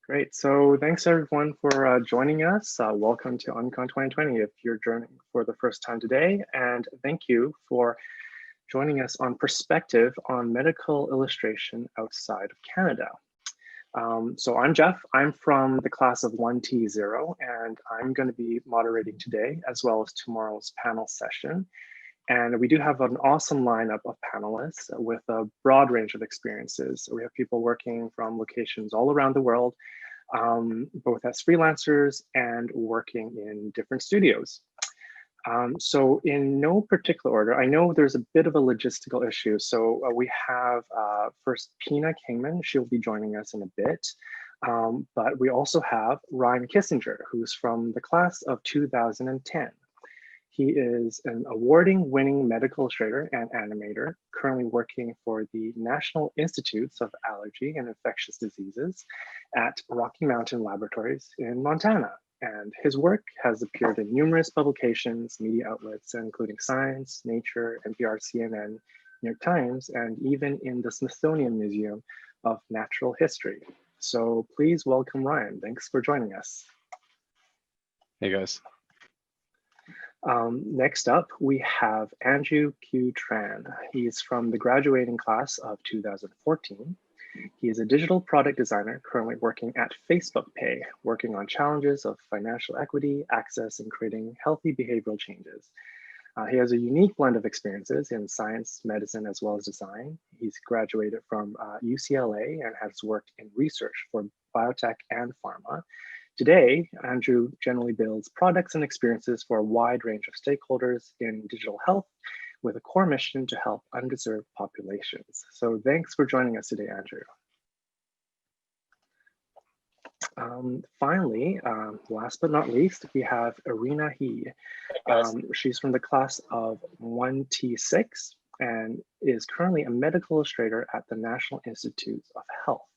Great. So thanks everyone for joining us. Welcome to UnCon 2020 if you're joining for the first time today. And thank you for joining us on Perspective on Medical Illustration outside of Canada. So I'm Jeff. I'm from the class of 1T0, and I'm going to be moderating today as well as tomorrow's panel session. And we do have an awesome lineup of panelists with a broad range of experiences. We have people working from locations all around the world, both as freelancers and working in different studios. So in no particular order, I know there's a bit of a logistical issue. So we have first Pina Kingman, she'll be joining us in a bit. But we also have Ryan Kissigner, who's from the class of 2010. He is an award-winning medical illustrator and animator, currently working for the National Institutes of Allergy and Infectious Diseases at Rocky Mountain Laboratories in Montana. And his work has appeared in numerous publications, media outlets, including Science, Nature, NPR, CNN, New York Times, and even in the Smithsonian Museum of Natural History. So please welcome Ryan. Thanks for joining us. Hey guys. Next up, we have Andrew Q Tran. He's from the graduating class of 2014. He is a digital product designer currently working at Facebook Pay, working on challenges of financial equity, access, and creating healthy behavioral changes. He has a unique blend of experiences in science, medicine, as well as design. He's graduated from UCLA and has worked in research for biotech and pharma. Today, Andrew generally builds products and experiences for a wide range of stakeholders in digital health with a core mission to help underserved populations. So thanks for joining us today, Andrew. Finally, last but not least, we have Erina He. She's from the class of 1T6 and is currently a medical illustrator at the National Institutes of Health,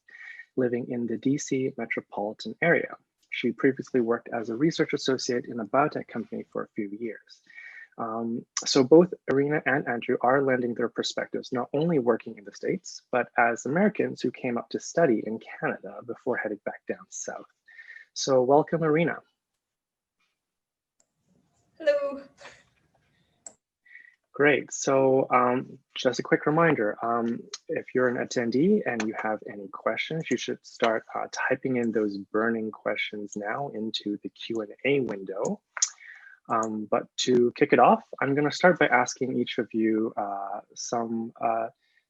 living in the DC metropolitan area. She previously worked as a research associate in a biotech company for a few years. So both Erina and Andrew are lending their perspectives, not only working in the States, but as Americans who came up to study in Canada before heading back down south. So welcome, Erina. Hello. Great. So just a quick reminder, if you're an attendee and you have any questions, you should start typing in those burning questions now into the Q&A window. But to kick it off, I'm going to start by asking each of you some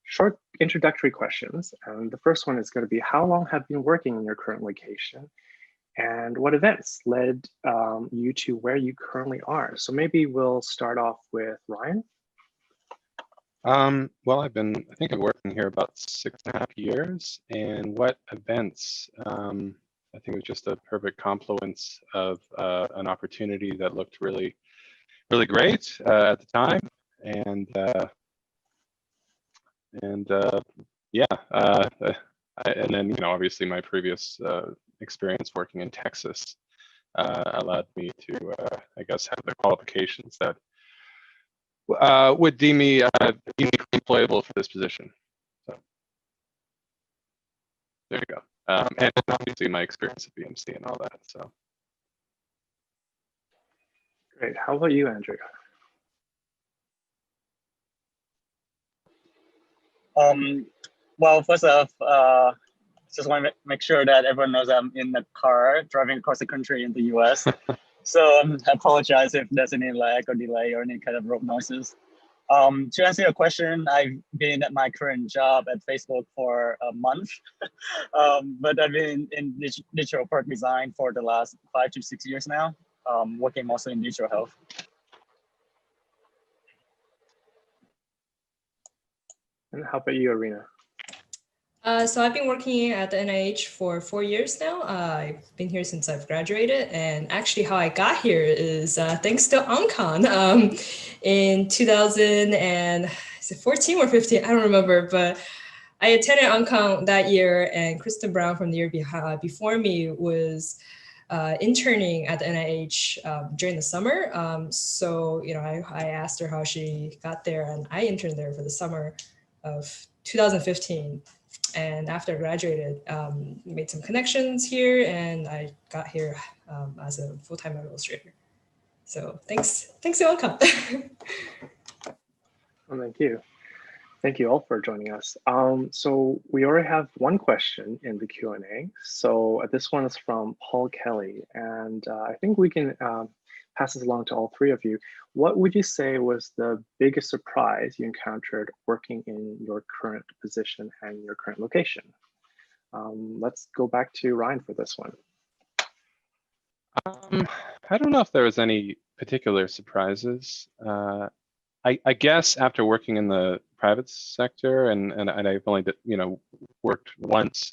short introductory questions. And the first one is going to be, how long have you been working in your current location? And what events led you to where you currently are? So maybe we'll start off with Ryan. Well, I think I'm working here about 6.5 years, and what events? I think it was just a perfect confluence of an opportunity that looked really, really great at the time, and then obviously my previous experience working in Texas allowed me to I guess have the qualifications that would deem me uniquely employable for this position. So there you go. And obviously my experience at BMC and all that. So great. How about you, Andrew? Well, first off, just want to make sure that everyone knows I'm in the car driving across the country in the US. So I apologize if there's any lag or delay or any kind of road noises. To answer your question, I've been at my current job at Facebook for a month, but I've been in digital product design for the last 5 to 6 years now, working mostly in digital health. And how about you, Erina? So I've been working at the NIH for 4 years now. I've been here since I've graduated, and actually how I got here is thanks to UnCon in 2014 or 15, I don't remember, but I attended UnCon that year, and Kristen Brown from the year before me was interning at the NIH during the summer. So I asked her how she got there, and I interned there for the summer of 2015. And after I graduated, made some connections here, and I got here as a full-time medical illustrator. So thanks to UnCon. Well, thank you. Thank you all for joining us. So we already have one question in the Q&A. So this one is from Paul Kelly, and I think we can pass this along to all three of you. What would you say was the biggest surprise you encountered working in your current position and your current location? Let's go back to Ryan for this one. I don't know if there was any particular surprises. I guess after working in the private sector, and I've only worked once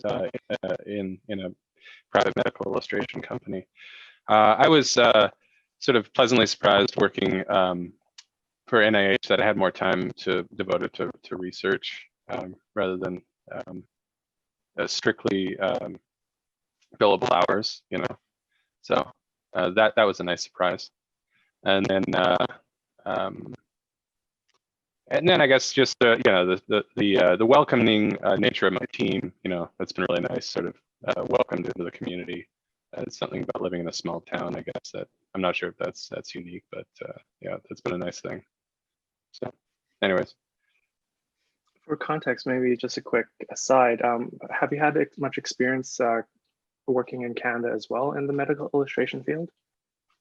in a private medical illustration company, I was sort of pleasantly surprised working for NIH that I had more time to devote it to research rather than strictly billable hours, So that was a nice surprise. And then I guess just the welcoming nature of my team, that's been really nice, sort of welcomed into the community. It's something about living in a small town, I guess, that I'm not sure if that's unique, but yeah, that's been a nice thing. So anyways. For context, maybe just a quick aside, have you had much experience working in Canada as well in the medical illustration field?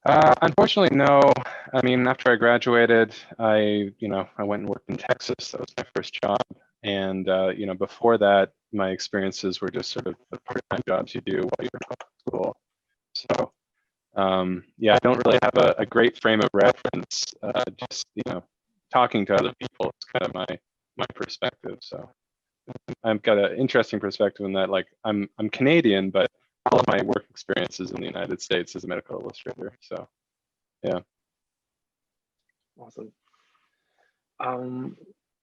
Unfortunately, no. I mean, after I graduated, I went and worked in Texas. That was my first job. And, before that, my experiences were just sort of the part-time jobs you do while you're in school. So, yeah, I don't really have a great frame of reference. Just, talking to other people is kind of my perspective. So I've got an interesting perspective in that, like, I'm Canadian, but all of my work experiences in the United States as a medical illustrator. So, yeah. Awesome.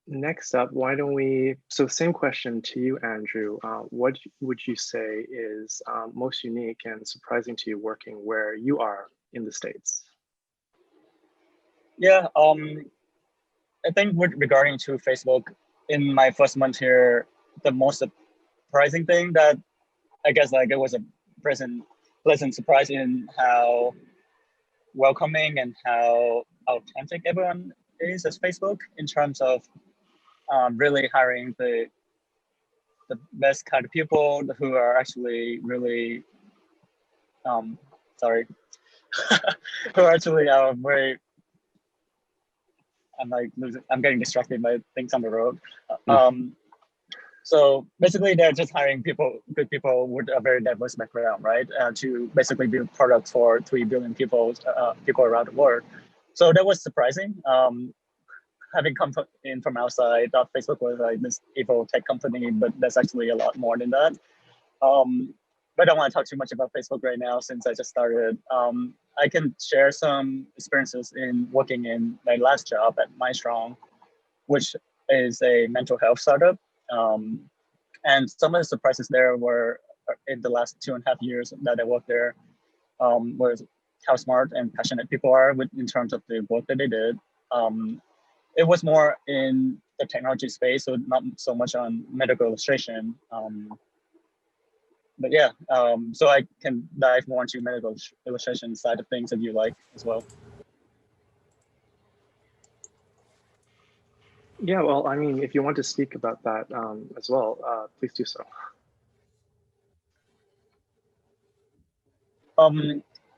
Next up, why don't we, so same question to you, Andrew. What would you say is most unique and surprising to you working where you are in the States? Yeah, I think regarding to Facebook, in my first month here, the most surprising thing that I guess it was a pleasant surprise in how welcoming and how authentic everyone is as Facebook in terms of really hiring the best kind of people who are actually really who are actually very. I'm getting distracted by things on the road. So basically, they're just hiring good people with a very diverse background, right? To basically build products for 3 billion people around the world. So that was surprising. Having come in from outside, I thought Facebook was like this evil tech company, but there's actually a lot more than that. But I don't want to talk too much about Facebook right now since I just started. I can share some experiences in working in my last job at MyStrong, which is a mental health startup. And some of the surprises there were in the last 2.5 years that I worked there, was how smart and passionate people are in terms of the work that they did. It was more in the technology space, so not so much on medical illustration. But yeah, so I can dive more into medical illustration side of things if you like as well. Yeah, well, I mean, if you want to speak about that as well, please do so.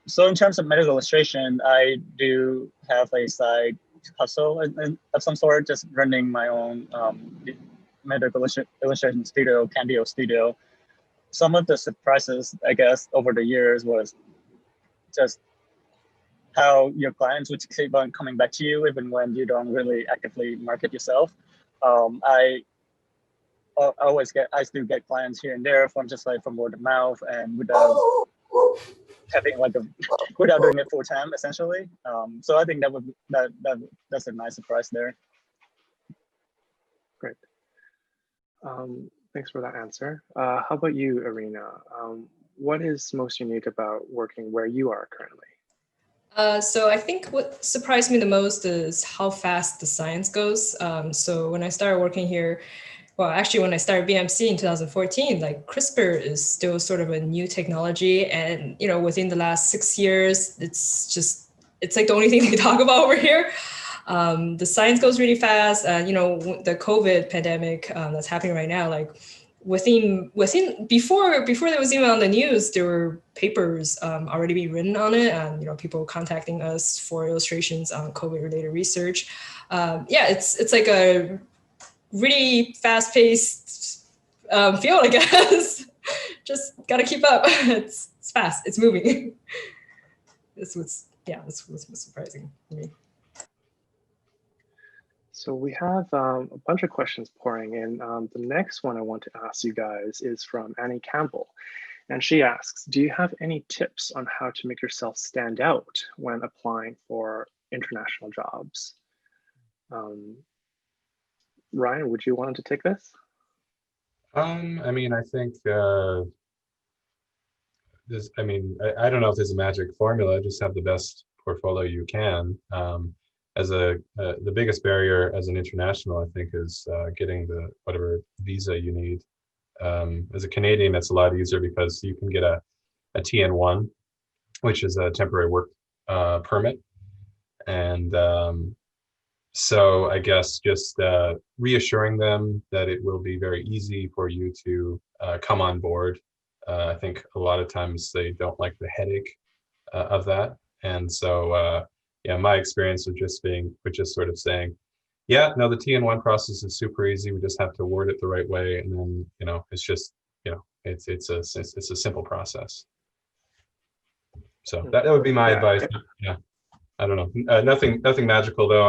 So in terms of medical illustration, I do have a side hustle of some sort, just running my own medical illustration studio, Candio Studio. Some of the surprises, I guess, over the years was just how your clients would keep on coming back to you even when you don't really actively market yourself. I still get clients here and there from word of mouth and without having without doing it full time, essentially. So I think that's a nice surprise there. Great. Thanks for that answer. How about you, Erina? What is most unique about working where you are currently? So I think what surprised me the most is how fast the science goes. So when I started working here, well, actually, when I started BMC in 2014, like CRISPR is still sort of a new technology. And, within the last 6 years, it's like the only thing they talk about over here. The science goes really fast. The COVID pandemic that's happening right now, like before there was even on the news, there were papers already being written on it, and people contacting us for illustrations on COVID related research. It's like a really fast-paced field, I guess. Just gotta keep up. It's fast. It's moving. That's what's surprising for me. So we have a bunch of questions pouring in. The next one I want to ask you guys is from Annie Campbell. And she asks, do you have any tips on how to make yourself stand out when applying for international jobs? Ryan, would you want to take this? I think I don't know if there's a magic formula. Just have the best portfolio you can. The biggest barrier as an international, I think, is getting whatever visa you need. As a Canadian, that's a lot easier because you can get a TN1, which is a temporary work permit. And so I guess just reassuring them that it will be very easy for you to come on board. I think a lot of times they don't like the headache of that. And so, my experience of just sort of saying, the TN1 process is super easy. We just have to word it the right way. And then, it's just, it's a simple process. So that would be my advice. Yeah. I don't know. Nothing magical though.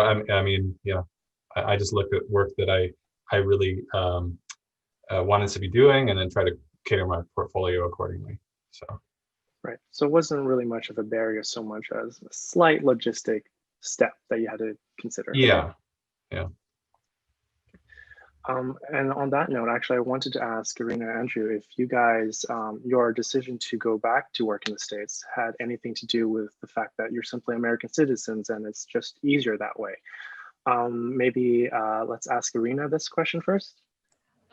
I just looked at work that I really wanted to be doing, and then try to cater my portfolio accordingly. So. Right. So it wasn't really much of a barrier so much as a slight logistic step that you had to consider. Yeah. And on that note, actually, I wanted to ask Erina and Andrew if you guys, your decision to go back to work in the States had anything to do with the fact that you're simply American citizens and it's just easier that way. Maybe let's ask Erina this question first.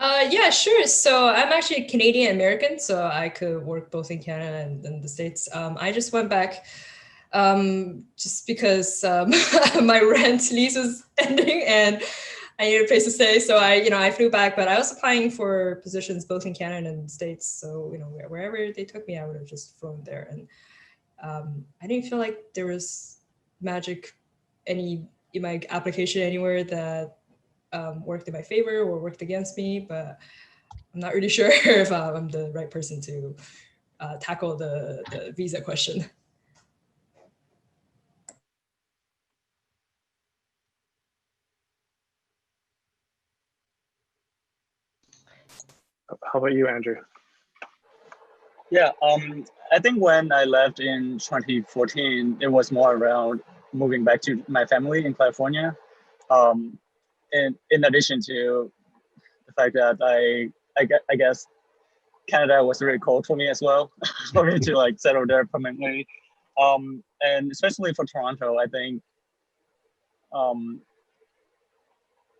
Yeah, sure. So I'm actually Canadian American, so I could work both in Canada and the States. I just went back just because my rent lease was ending and I needed a place to stay. So I flew back, but I was applying for positions both in Canada and the States. So, wherever they took me, I would have just flown there. And I didn't feel like there was magic in my application anywhere that worked in my favor or worked against me, but I'm not really sure if I'm the right person to tackle the visa question. How about you, Andrew? Yeah, I think when I left in 2014, it was more around moving back to my family in California. In addition to the fact that I guess Canada was really cold for me as well, for me to settle there permanently. And especially for Toronto, I think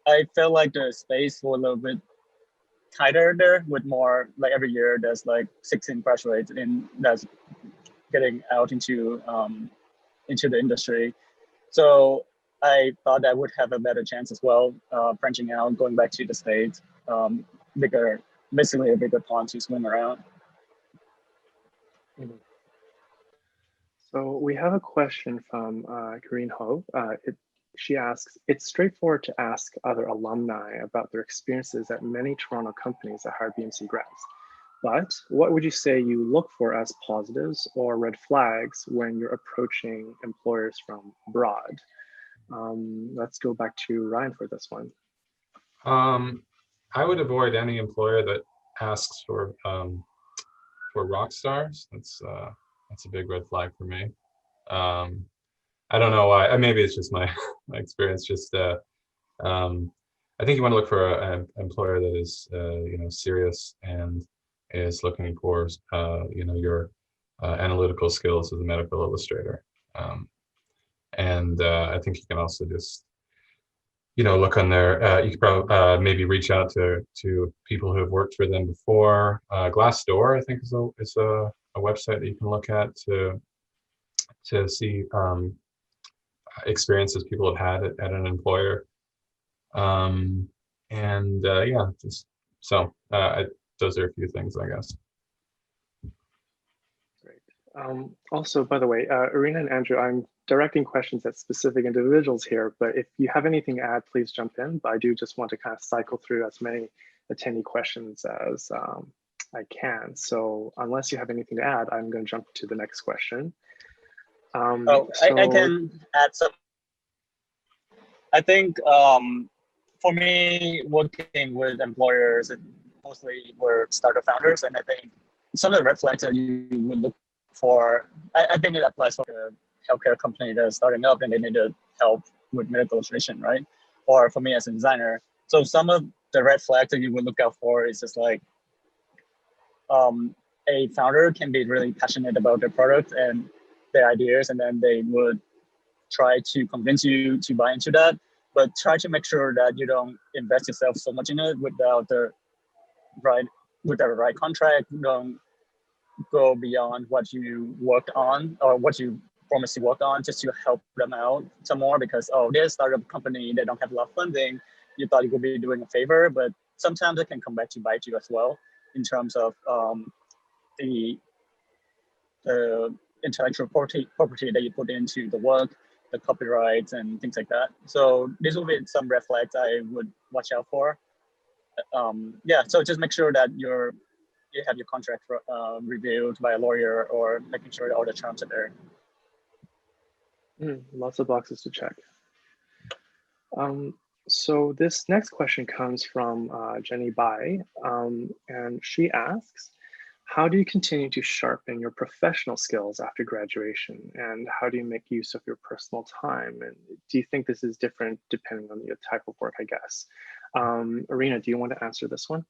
I felt like the space was a little bit tighter there, with more every year there's 16 graduates that's getting out into the industry. So I thought I would have a better chance as well, branching out, going back to the States, basically a bigger pond to swim around. So we have a question from Erina He. She asks, it's straightforward to ask other alumni about their experiences at many Toronto companies that hire BMC grads. But what would you say you look for as positives or red flags when you're approaching employers from abroad? Let's go back to Ryan for this one. I would avoid any employer that asks for rock stars. That's a big red flag for me. I don't know why. Maybe it's just my experience. Just I think you want to look for an employer that is serious and is looking for your analytical skills as a medical illustrator. And I think you can also just look on their, you could probably maybe reach out to people who have worked for them before. Glassdoor, I think, is a website that you can look at to see experiences people have had at an employer. Yeah, just so those are a few things, I guess. Great. Also, by the way, Erina and Andrew, I'm directing questions at specific individuals here, but if you have anything to add, please jump in. But I do just want to kind of cycle through as many attendee questions as I can. So unless you have anything to add, I'm going to jump to the next question. I can add some. I think for me, working with employers, it mostly were startup founders, and I think some of the red flags that you would look for, I think it applies for a healthcare company that's starting up and they need help with medical illustration, right? Or for me as a designer. So some of the red flags that you would look out for is just like a founder can be really passionate about their product and their ideas, and then they would try to convince you to buy into that, but try to make sure that you don't invest yourself so much in it without the right contract. Don't go beyond what you worked on or what you promised to work on just to help them out some more, because they're a startup company, they don't have a lot of funding. You thought you could be doing a favor, but sometimes it can come back to bite you as well in terms of the intellectual property that you put into the work, the copyrights and things like that. So these will be some red flags I would watch out for. Yeah, so just make sure that you have your contract reviewed by a lawyer, or making sure that all the terms are there. Lots of boxes to check. So this next question comes from Jenny Bai, and she asks, how do you continue to sharpen your professional skills after graduation? And how do you make use of your personal time? And do you think this is different depending on your type of work, I guess? Erina, do you want to answer this one?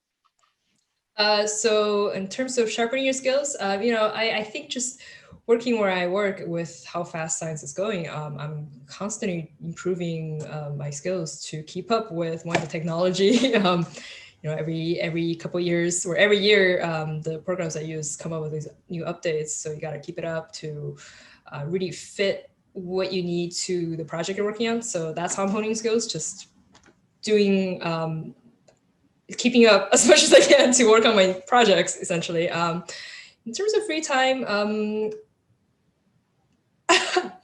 So in terms of sharpening your skills, I think just working where I work with how fast science is going, I'm constantly improving my skills to keep up with modern technology. Every couple of years or every year, the programs I use come up with these new updates. So you got to keep it up to really fit what you need to the project you're working on. So that's how I'm honing skills, just doing, keeping up as much as I can to work on my projects, essentially. In terms of free time,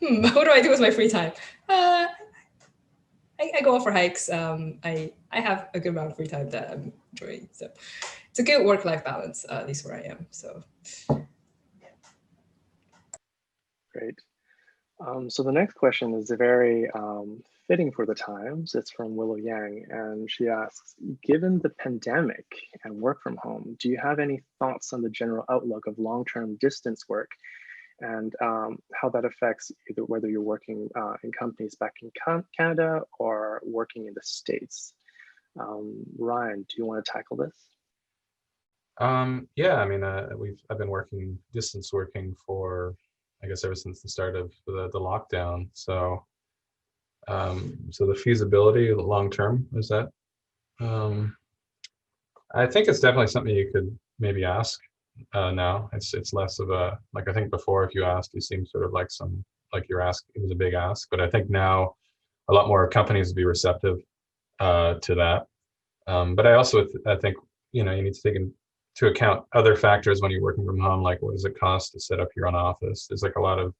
what do I do with my free time? I go out for hikes. I have a good amount of free time that I'm enjoying. So it's a good work-life balance, at least where I am. So great. So the next question is very fitting for the times. It's from Willow Yang, and she asks, given the pandemic and work from home, do you have any thoughts on the general outlook of long-term distance work and how that affects either whether you're working in companies back in Canada or working in the States? Ryan, do you want to tackle this? Yeah, I mean, I've been distance working for, I guess, ever since the start of the lockdown. So, so the feasibility long term is that. I think it's definitely something you could maybe ask. Now it's less of a, like, I think before, if you asked, you seemed sort of like you're asking, it was a big ask, but I think now a lot more companies would be receptive to that. But I think, you need to take into account other factors when you're working from home, like what does it cost to set up your own office? There's like a lot of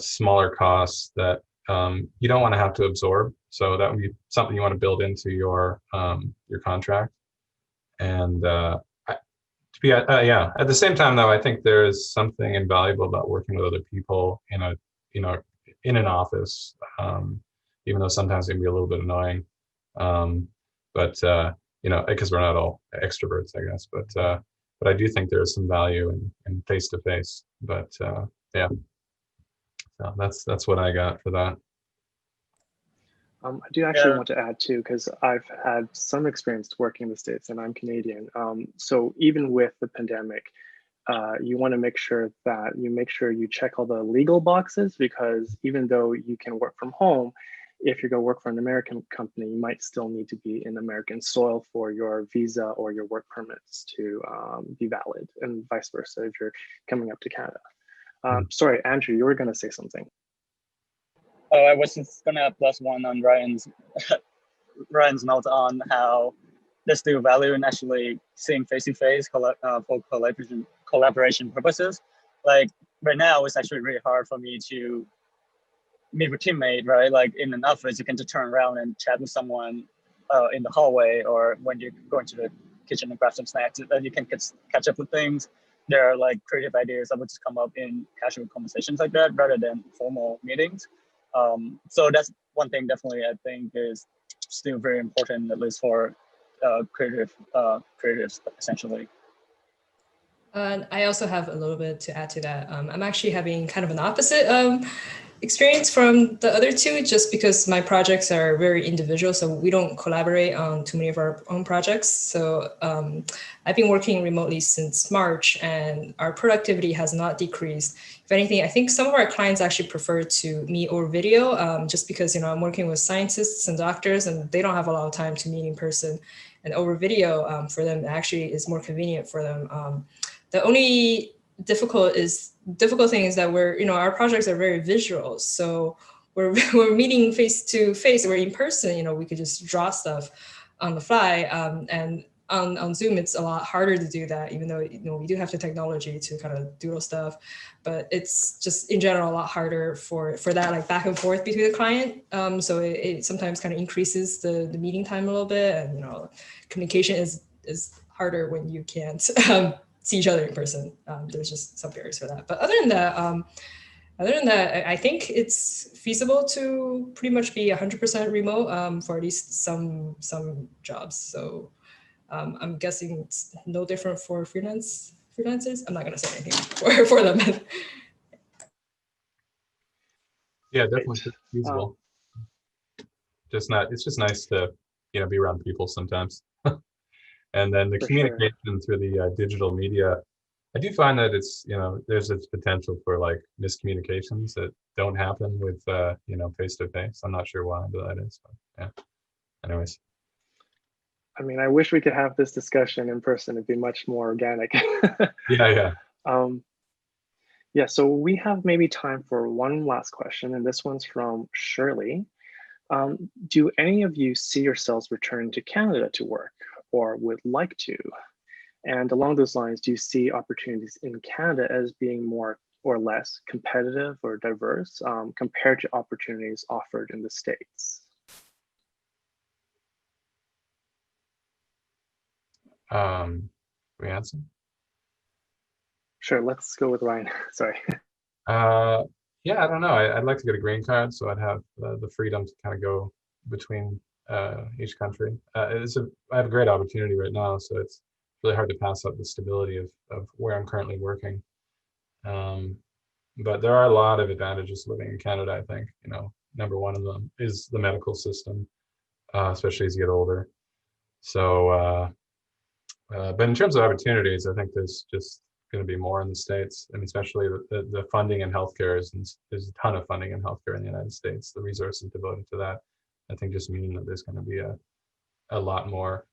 smaller costs that you don't want to have to absorb. So that would be something you want to build into your contract. And at the same time, though, I think there is something invaluable about working with other people in an office, even though sometimes it can be a little bit annoying. But because we're not all extroverts, I guess. But I do think there is some value in face to face. But yeah, so that's what I got for that. I do actually want to add too, because I've had some experience working in the States and I'm Canadian. So even with the pandemic, you want to make sure you check all the legal boxes, because even though you can work from home, if you're going to work for an American company, you might still need to be in American soil for your visa or your work permits to be valid, and vice versa if you're coming up to Canada. Sorry, Andrew, you were going to say something. Oh, I was just going to plus one on Ryan's note on how there's still value in actually seeing face-to-face for collaboration purposes. Like right now, it's actually really hard for me to meet with teammate, right? Like in an office, you can just turn around and chat with someone in the hallway, or when you go into the kitchen and grab some snacks, then you can catch up with things. There are like creative ideas that would just come up in casual conversations like that, rather than formal meetings. So that's one thing definitely I think is still very important, at least for creatives essentially. I also have a little bit to add to that. I'm actually having kind of an opposite experience from the other two, just because my projects are very individual, so we don't collaborate on too many of our own projects. So I've been working remotely since March, and our productivity has not decreased. If anything, I think some of our clients actually prefer to meet over video, just because I'm working with scientists and doctors, and they don't have a lot of time to meet in person. And over video, for them, actually is more convenient for them. The only difficult thing is that our projects are very visual. So we're meeting face to face, we're in person, we could just draw stuff on the fly. And on Zoom, it's a lot harder to do that, even though, we do have the technology to kind of doodle stuff, but it's just in general a lot harder for that like back and forth between the client. So it sometimes kind of increases the meeting time a little bit, and, communication is harder when you can't see each other in person. There's just some barriers for that. But other than that, I think it's feasible to pretty much be 100% remote for at least some jobs. So I'm guessing it's no different for freelancers. I'm not going to say anything for them. Yeah, definitely feasible. It's just nice to be around people sometimes. And then the communication through the digital media, I do find that it's there's its potential for like miscommunications that don't happen with face to face. I'm not sure why, but that is. But, yeah. Anyways. I mean, I wish we could have this discussion in person. It'd be much more organic. Yeah. Yeah, so we have maybe time for one last question, and this one's from Shirley. Do any of you see yourselves returning to Canada to work, or would like to? And along those lines, do you see opportunities in Canada as being more or less competitive or diverse compared to opportunities offered in the States? We answer? Sure, let's go with Ryan. Sorry. Yeah, I don't know. I'd like to get a green card, so I'd have the freedom to kind of go between each country. I have a great opportunity right now, so it's really hard to pass up the stability of where I'm currently working. But there are a lot of advantages living in Canada, I think. Number one of them is the medical system, especially as you get older. So, but in terms of opportunities, I think there's just going to be more in the States. I mean, especially the funding in healthcare there's a ton of funding in healthcare in the United States. The resources devoted to that, I think, just mean that there's going to be a lot more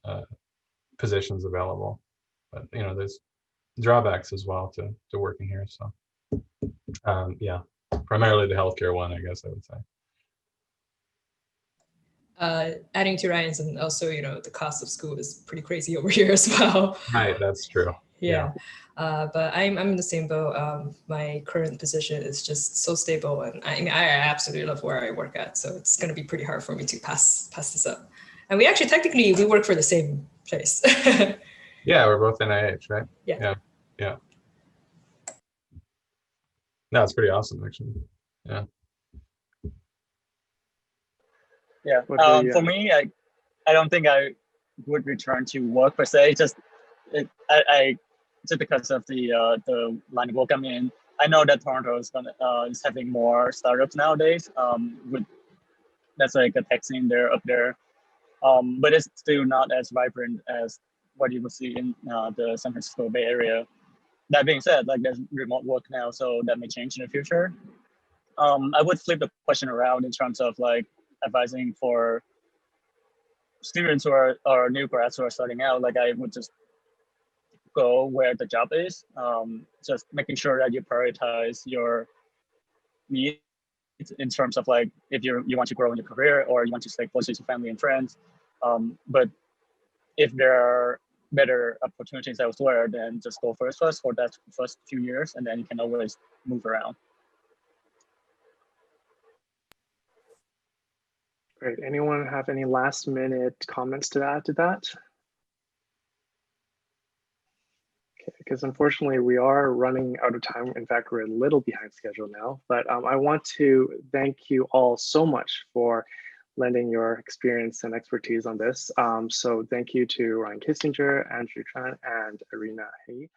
positions available. But there's drawbacks as well to working here. So yeah, primarily the healthcare one, I guess I would say. Adding to Ryan's, and also the cost of school is pretty crazy over here as well. Right, that's true. Yeah. But I'm in the same boat. My current position is just so stable, and I absolutely love where I work at. So it's going to be pretty hard for me to pass this up. And we actually technically we work for the same place. Yeah, we're both NIH, right? Yeah. No, it's pretty awesome, actually. Yeah. Yeah. For me, I don't think I would return to work per se. Just because of the line of work I'm in. I know that Toronto is having more startups nowadays. That's like a tech scene there up there, but it's still not as vibrant as what you will see in the San Francisco Bay Area. That being said, like there's remote work now, so that may change in the future. I would flip the question around in terms of like advising for students who are new grads who are starting out, like I would just go where the job is, just making sure that you prioritize your needs in terms of like if you want to grow in your career or you want to stay closer to family and friends. But if there are better opportunities elsewhere, then just go first for that first few years, and then you can always move around. Great. Anyone have any last minute comments to add to that? Okay, because unfortunately we are running out of time. In fact, we're a little behind schedule now, but I want to thank you all so much for lending your experience and expertise on this. So thank you to Ryan Kissigner, Andrew Tran, and Erina He.